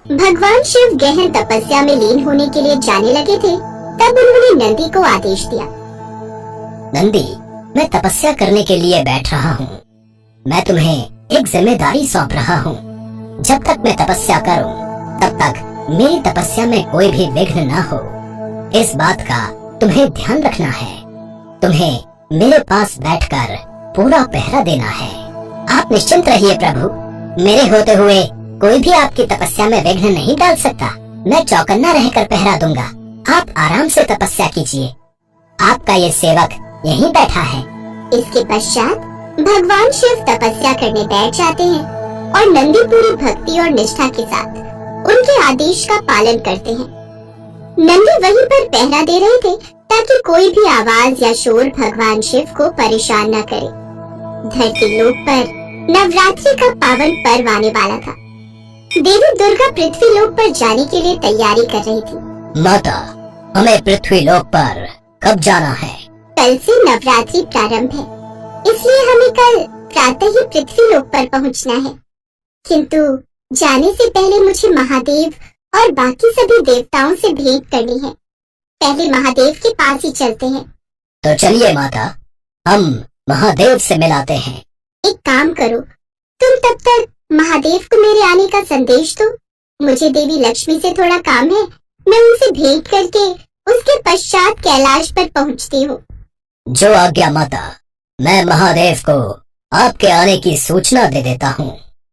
भगवान शिव गहन तपस्या में लीन होने के लिए जाने लगे थे, तब उन्होंने नंदी को आदेश दिया। नंदी, मैं तपस्या करने के लिए बैठ रहा हूँ। मैं तुम्हें एक जिम्मेदारी सौंप रहा हूँ। जब तक मैं तपस्या करूँ, तब तक मेरी तपस्या में कोई भी विघ्न न हो। इस बात का तुम्हें ध्यान रखना है। तुम्हें मेरे पास बैठकर पूरा पहरा देना है। आप निश्चिंत रहिए प्रभु, मेरे होते हुए कोई भी आपकी तपस्या में विघ्न नहीं डाल सकता। मैं चौकन्ना रहकर पहरा दूंगा। आप आराम से तपस्या कीजिए। आपका ये सेवक यहीं बैठा है। इसके पश्चात भगवान शिव तपस्या करने बैठ जाते हैं और नंदी पूरी भक्ति और निष्ठा के साथ उनके आदेश का पालन करते हैं। नंदी वहीं पर पहरा दे रहे थे ताकि कोई भी आवाज या शोर भगवान शिव को परेशान न करे। धरती लोक पर नवरात्रि का पावन पर्व आने वाला था। देवी दुर्गा पृथ्वी लोक पर जाने के लिए तैयारी कर रही थी। माता, हमें पृथ्वी लोक पर कब जाना है? कल से नवरात्रि प्रारंभ है, इसलिए हमें कल प्रातः ही पृथ्वी लोक पर पहुंचना है। किंतु जाने से पहले मुझे महादेव और बाकी सभी देवताओं से भेंट करनी है। पहले महादेव के पास ही चलते हैं। तो चलिए माता, हम महादेव से मिलाते हैं। एक काम करो, तुम तब तक महादेव को मेरे आने का संदेश दो। मुझे देवी लक्ष्मी से थोड़ा काम है। मैं उनसे भेंट करके उसके पश्चात कैलाश पर पहुंचती हूँ। जो आज्ञा माता। मैं महादेव को आपके आने की सूचना दे देता हूँ।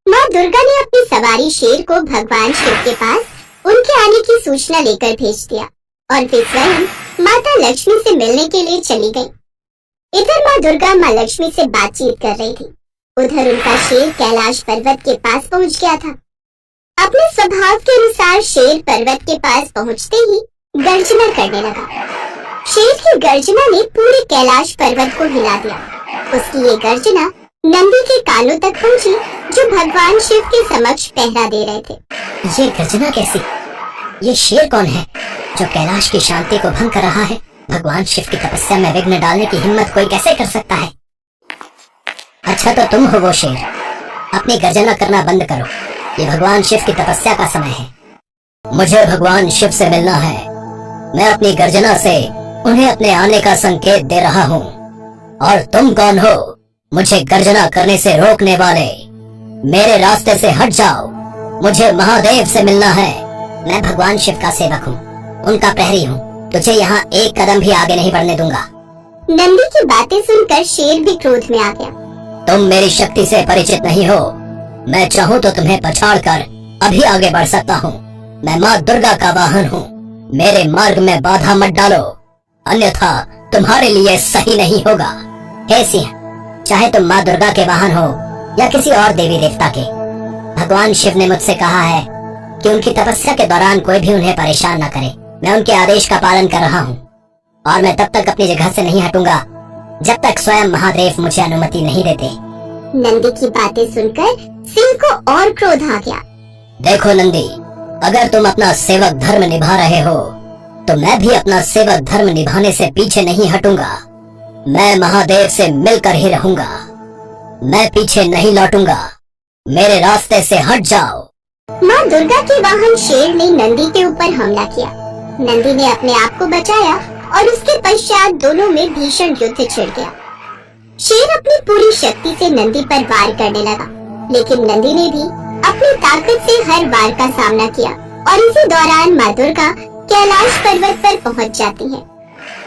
माँ दुर्गा ने अपनी सवारी शेर को भगवान शिव के पास उनके आने की सूचना लेकर भेज दिया और वे स्वयं माता लक्ष्मी से मिलने के लिए चली गयी। इधर माँ दुर्गा माँ लक्ष्मी से बातचीत कर रही थी, उधर उनका शेर कैलाश पर्वत के पास पहुंच गया था। अपने स्वभाव के अनुसार शेर पर्वत के पास पहुंचते ही गर्जना करने लगा। शेर की गर्जना ने पूरे कैलाश पर्वत को हिला दिया। उसकी ये गर्जना नंदी के कानों तक पहुंची, जो भगवान शिव के समक्ष पहरा दे रहे थे। ये गर्जना कैसी? ये शेर कौन है जो कैलाश की शांति को भंग कर रहा है? भगवान शिव की तपस्या में विघ्न डालने की हिम्मत कोई कैसे कर सकता है? अच्छा, तो तुम हो वो शेर। अपनी गर्जना करना बंद करो। ये भगवान शिव की तपस्या का समय है। मुझे भगवान शिव से मिलना है। मैं अपनी गर्जना से उन्हें अपने आने का संकेत दे रहा हूँ। और तुम कौन हो मुझे गर्जना करने से रोकने वाले? मेरे रास्ते से हट जाओ। मुझे महादेव से मिलना है। मैं भगवान शिव का सेवक हूँ, उनका प्रहरी हूँ। तुझे यहाँ एक कदम भी आगे नहीं बढ़ने दूंगा। नंदी की बातें सुनकर शेर भी क्रोध में आ गया। तुम मेरी शक्ति से परिचित नहीं हो। मैं चाहूँ तो तुम्हें पछाड़कर अभी आगे बढ़ सकता हूँ। मैं माँ दुर्गा का वाहन हूँ। मेरे मार्ग में बाधा मत डालो, अन्यथा तुम्हारे लिए सही नहीं होगा। हे सिंह, चाहे तुम माँ दुर्गा के वाहन हो या किसी और देवी देवता के, भगवान शिव ने मुझसे कहा है कि उनकी तपस्या के दौरान कोई भी उन्हें परेशान न करे। मैं उनके आदेश का पालन कर रहा हूँ और मैं तब तक अपनी जगह से नहीं हटूंगा जब तक स्वयं महादेव मुझे अनुमति नहीं देते। नंदी की बातें सुनकर सिंह को और क्रोध आ गया। देखो नंदी, अगर तुम अपना सेवक धर्म निभा रहे हो तो मैं भी अपना सेवक धर्म निभाने से पीछे नहीं हटूंगा। मैं महादेव से मिलकर ही रहूंगा। मैं पीछे नहीं लौटूंगा। मेरे रास्ते से हट जाओ। माँ दुर्गा के वाहन शेर ने नंदी के ऊपर हमला किया। नंदी ने अपने आप को बचाया और उसके पश्चात दोनों में भीषण युद्ध छिड़ गया। शेर अपनी पूरी शक्ति से नंदी पर वार करने लगा, लेकिन नंदी ने भी अपनी ताकत से हर वार का सामना किया और इसी दौरान माँ दुर्गा कैलाश पर्वत पर पहुंच जाती हैं।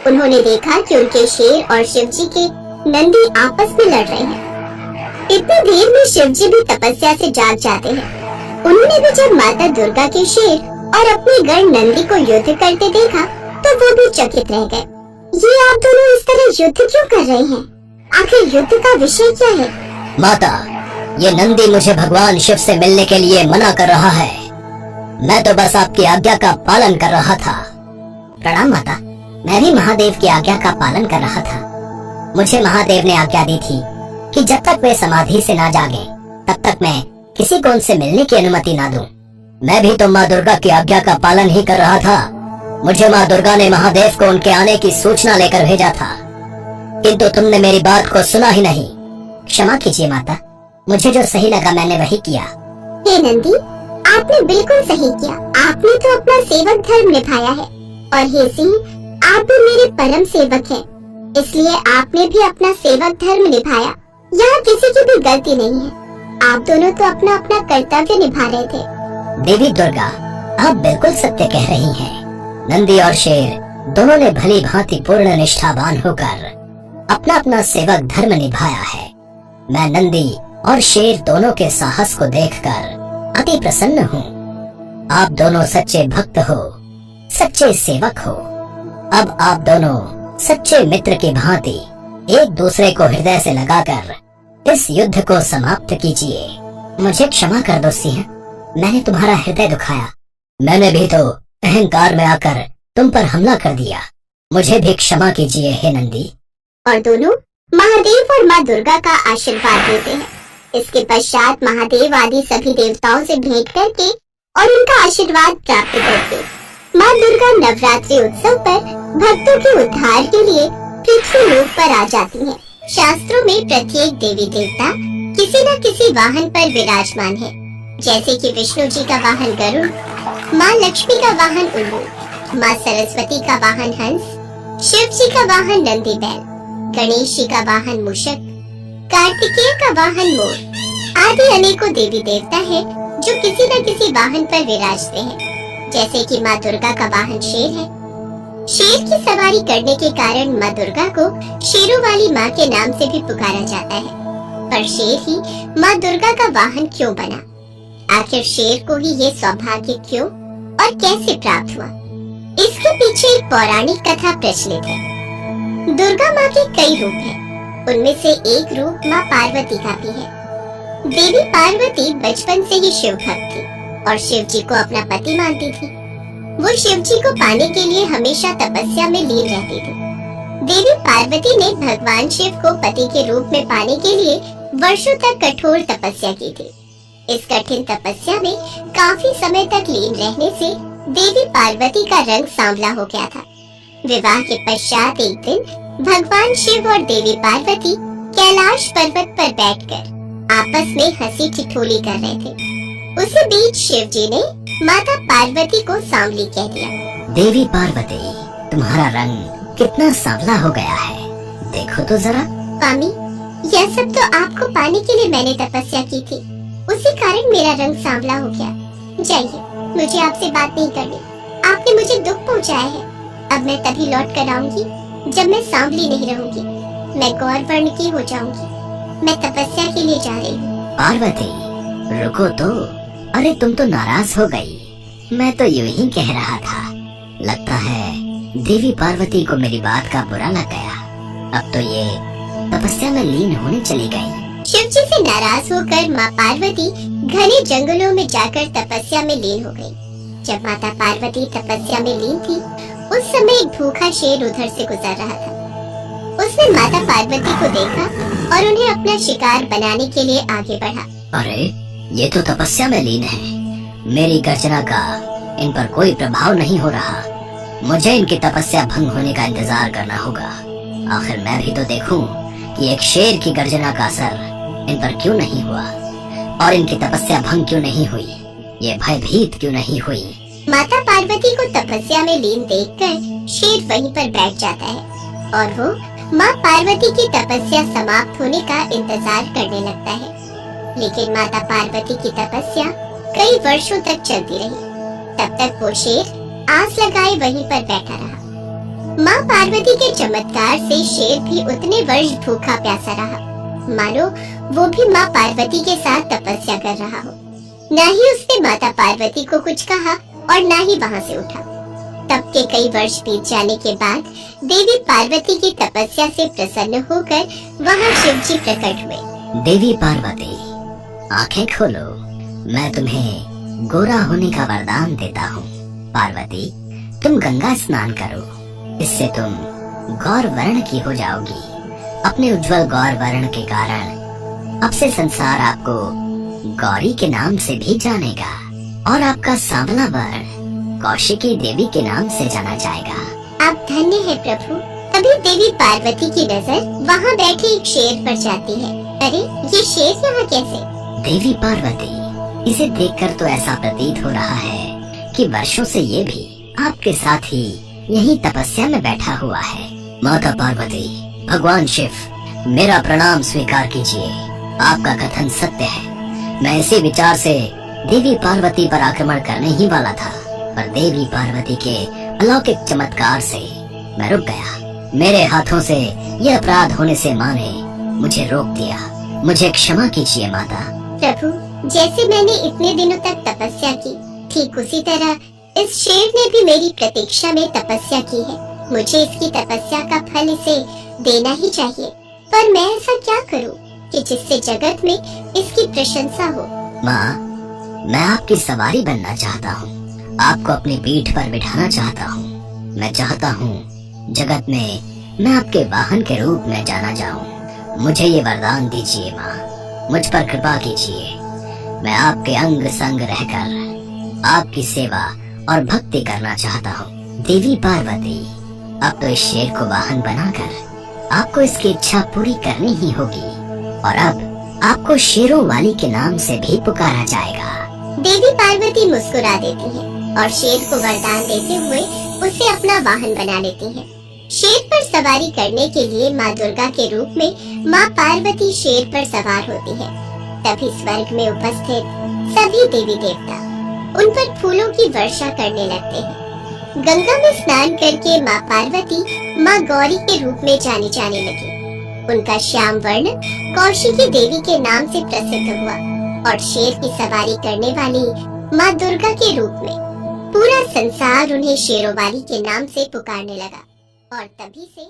उन्होंने देखा कि उनके शेर और शिवजी के नंदी आपस में लड़ रहे हैं। इतनी देर में शिवजी भी तपस्या से जाग जाते हैं। उन्होंने भी जब माता दुर्गा के शेर और अपनी गण नंदी को युद्ध करते देखा तो वो भी चकित रह गए। ये आप दोनों इस तरह युद्ध क्यों कर रहे हैं? आखिर युद्ध का विषय क्या है? माता, ये नंदी मुझे भगवान शिव से मिलने के लिए मना कर रहा है। मैं तो बस आपकी आज्ञा का पालन कर रहा था। प्रणाम माता, मैं भी महादेव की आज्ञा का पालन कर रहा था। मुझे महादेव ने आज्ञा दी थी कि जब तक वे समाधि से ना जागे तब तक मैं किसी को उनसे मिलने की अनुमति ना दूं। मैं भी तो माँ दुर्गा की आज्ञा का पालन ही कर रहा था। मुझे माँ दुर्गा ने महादेव को उनके आने की सूचना लेकर भेजा था, किंतु तुमने मेरी बात को सुना ही नहीं। क्षमा कीजिए माता, मुझे जो सही लगा मैंने वही किया। हे नंदी, आपने बिल्कुल सही किया। आपने तो अपना सेवक धर्म निभाया है और हे सिंह, आप भी मेरे परम सेवक हैं, इसलिए आपने भी अपना सेवक धर्म निभाया। यहाँ किसी की भी गलती नहीं है। आप दोनों तो अपना अपना कर्तव्य निभा रहे थे। देवी दुर्गा, आप बिल्कुल सत्य कह रही हैं। नंदी और शेर दोनों ने भली भांति पूर्ण निष्ठावान होकर अपना अपना सेवक धर्म निभाया है। मैं नंदी और शेर दोनों के साहस को देखकर अति प्रसन्न हूँ। आप दोनों सच्चे भक्त हो, सच्चे सेवक हो। अब आप दोनों सच्चे मित्र की भांति एक दूसरे को हृदय से लगाकर इस युद्ध को समाप्त कीजिए। मुझे क्षमा कर दो सिंह, मैंने तुम्हारा हृदय दुखाया। मैंने भी तो अहंकार में आकर तुम पर हमला कर दिया। मुझे भी क्षमा कीजिए हे नंदी। और दोनों महादेव और माँ दुर्गा का आशीर्वाद देते हैं। इसके पश्चात महादेव आदि सभी देवताओं से भेंट करके और उनका आशीर्वाद प्राप्त करके माँ दुर्गा नवरात्रि उत्सव पर भक्तों के उद्धार के लिए पृथ्वी लोक पर आ जाती हैं। शास्त्रों में प्रत्येक देवी देवता किसी न किसी वाहन पर विराजमान है, जैसे कि विष्णु जी का वाहन गरुड़, माँ लक्ष्मी का वाहन उल्लू, माँ सरस्वती का वाहन हंस, शिव जी का वाहन नंदी बैल, गणेश जी का वाहन मूषक, कार्तिकेय का वाहन मोर आदि अनेकों देवी देवता है जो किसी न किसी वाहन पर विराजते हैं। जैसे कि माँ दुर्गा का वाहन शेर है। शेर की सवारी करने के कारण माँ दुर्गा को शेरों वाली माँ के नाम से भी पुकारा जाता है। पर शेर ही माँ दुर्गा का वाहन क्यों बना? आखिर शेर को ही ये सौभाग्य क्यों और कैसे प्राप्त हुआ? इसके पीछे एक पौराणिक कथा प्रचलित है। दुर्गा माँ के कई रूप हैं। उनमें से एक रूप माँ पार्वती का भी है। देवी पार्वती बचपन से ही शिव भक्त थी और शिव जी को अपना पति मानती थी। वो शिव जी को पाने के लिए हमेशा तपस्या में लीन रहती थी। देवी पार्वती ने भगवान शिव को पति के रूप में पाने के लिए वर्षों तक कठोर तपस्या की थी। इस कठिन तपस्या में काफी समय तक लीन रहने से देवी पार्वती का रंग सांवला हो गया था। विवाह के पश्चात एक दिन भगवान शिव और देवी पार्वती कैलाश पर्वत पर बैठकर आपस में हंसी ठिठोली कर रहे थे। उसी बीच शिव जी ने माता पार्वती को सांवली कह दिया। देवी पार्वती, तुम्हारा रंग कितना सांवला हो गया है, देखो तो जरा। स्वामी, यह सब तो आपको पाने के लिए मैंने तपस्या की थी, उसी कारण मेरा रंग सांवला हो गया। जाइए, मुझे आपसे बात नहीं करनी। आपने मुझे दुख पहुंचाया है। अब मैं तभी लौट कर आऊंगी जब मैं सांवली नहीं रहूंगी। मैं गौर वर्ण की हो जाऊंगी। मैं तपस्या के लिए जा रही हूँ। पार्वती, रुको तो। अरे तुम तो नाराज हो गई। मैं तो यूं ही कह रहा था। लगता है देवी पार्वती को मेरी बात का बुरा लग गया। अब तो ये तपस्या में लीन होने चली गई। शिव जी से नाराज होकर माँ पार्वती घने जंगलों में जाकर तपस्या में लीन हो गई। जब माता पार्वती तपस्या में लीन थी, उस समय एक भूखा शेर उधर से गुजर रहा था। उसने माता पार्वती को देखा और उन्हें अपना शिकार बनाने के लिए आगे बढ़ा। अरे, ये तो तपस्या में लीन है। मेरी गर्जना का इन पर कोई प्रभाव नहीं हो रहा। मुझे इनकी तपस्या भंग होने का इंतजार करना होगा। आखिर मैं भी तो देखूं कि एक शेर की गर्जना का असर इन पर क्यों नहीं हुआ और इनकी तपस्या भंग क्यों नहीं हुई, ये भयभीत क्यों नहीं हुई। माता पार्वती को तपस्या में लीन देखकर शेर वहीं पर बैठ जाता है और वो माँ पार्वती की तपस्या समाप्त होने का इंतजार करने लगता है। लेकिन माता पार्वती की तपस्या कई वर्षों तक चलती रही। तब तक वो शेर आस लगाए वहीं पर बैठा रहा। माँ पार्वती के चमत्कार से शेर भी उतने वर्ष भूखा प्यासा रहा, मानो वो भी माँ पार्वती के साथ तपस्या कर रहा हो। न ही उसने माता पार्वती को कुछ कहा और न ही वहाँ से उठा। तब के कई वर्ष बीत जाने के बाद देवी पार्वती की तपस्या से प्रसन्न होकर वहाँ शिव जी प्रकट हुए। देवी पार्वती, आंखें खोलो। मैं तुम्हें गोरा होने का वरदान देता हूँ। पार्वती, तुम गंगा स्नान करो, इससे तुम गौर वर्ण की हो जाओगी। अपने उज्जवल गौर वर्ण के कारण अब से संसार आपको गौरी के नाम से भी जानेगा और आपका सांवला वर्ण कौशिकी देवी के नाम से जाना जाएगा। आप धन्य है प्रभु। तभी देवी पार्वती की नजर वहाँ बैठे एक शेर पर जाती है। अरे, ये शेर यहाँ कैसे? देवी पार्वती, इसे देखकर तो ऐसा प्रतीत हो रहा है कि वर्षों से ये भी आपके साथ ही यही तपस्या में बैठा हुआ है। माता पार्वती, भगवान शिव, मेरा प्रणाम स्वीकार कीजिए। आपका कथन सत्य है। मैं इसी विचार से देवी पार्वती पर आक्रमण करने ही वाला था, पर देवी पार्वती के अलौकिक चमत्कार से मैं रुक गया। मेरे हाथों से यह अपराध होने से माँ ने मुझे रोक दिया। मुझे क्षमा कीजिए माता। प्रभु, जैसे मैंने इतने दिनों तक तपस्या की, ठीक उसी तरह इस शेर ने भी मेरी प्रतीक्षा में तपस्या की है। मुझे इसकी तपस्या का फल इसे देना ही चाहिए, पर मैं ऐसा क्या करूं कि जिससे जगत में इसकी प्रशंसा हो? माँ, मैं आपकी सवारी बनना चाहता हूँ, आपको अपनी पीठ पर बिठाना चाहता हूँ। मैं चाहता हूँ जगत में मैं आपके वाहन के रूप में जाना जाऊँ। मुझे ये वरदान दीजिए माँ, मुझ पर कृपा कीजिए। मैं आपके अंग संग रहकर आपकी सेवा और भक्ति करना चाहता हूँ। देवी पार्वती, अब तो इस शेर को वाहन बनाकर आपको इसकी इच्छा पूरी करनी ही होगी, और अब आपको शेरों वाली के नाम से भी पुकारा जाएगा। देवी पार्वती मुस्कुरा देती है और शेर को वरदान देते हुए उसे अपना वाहन बना लेती है। शेर पर सवारी करने के लिए माँ दुर्गा के रूप में माँ पार्वती शेर पर सवार होती है। तभी स्वर्ग में उपस्थित सभी देवी देवता उन पर फूलों की वर्षा करने लगते हैं। गंगा में स्नान करके माँ पार्वती माँ गौरी के रूप में जाने लगी। उनका श्याम वर्ण कौशिकी देवी के नाम से प्रसिद्ध हुआ और शेर की सवारी करने वाली माँ दुर्गा के रूप में पूरा संसार उन्हें शेरों वाली के नाम से पुकारने लगा, और तभी से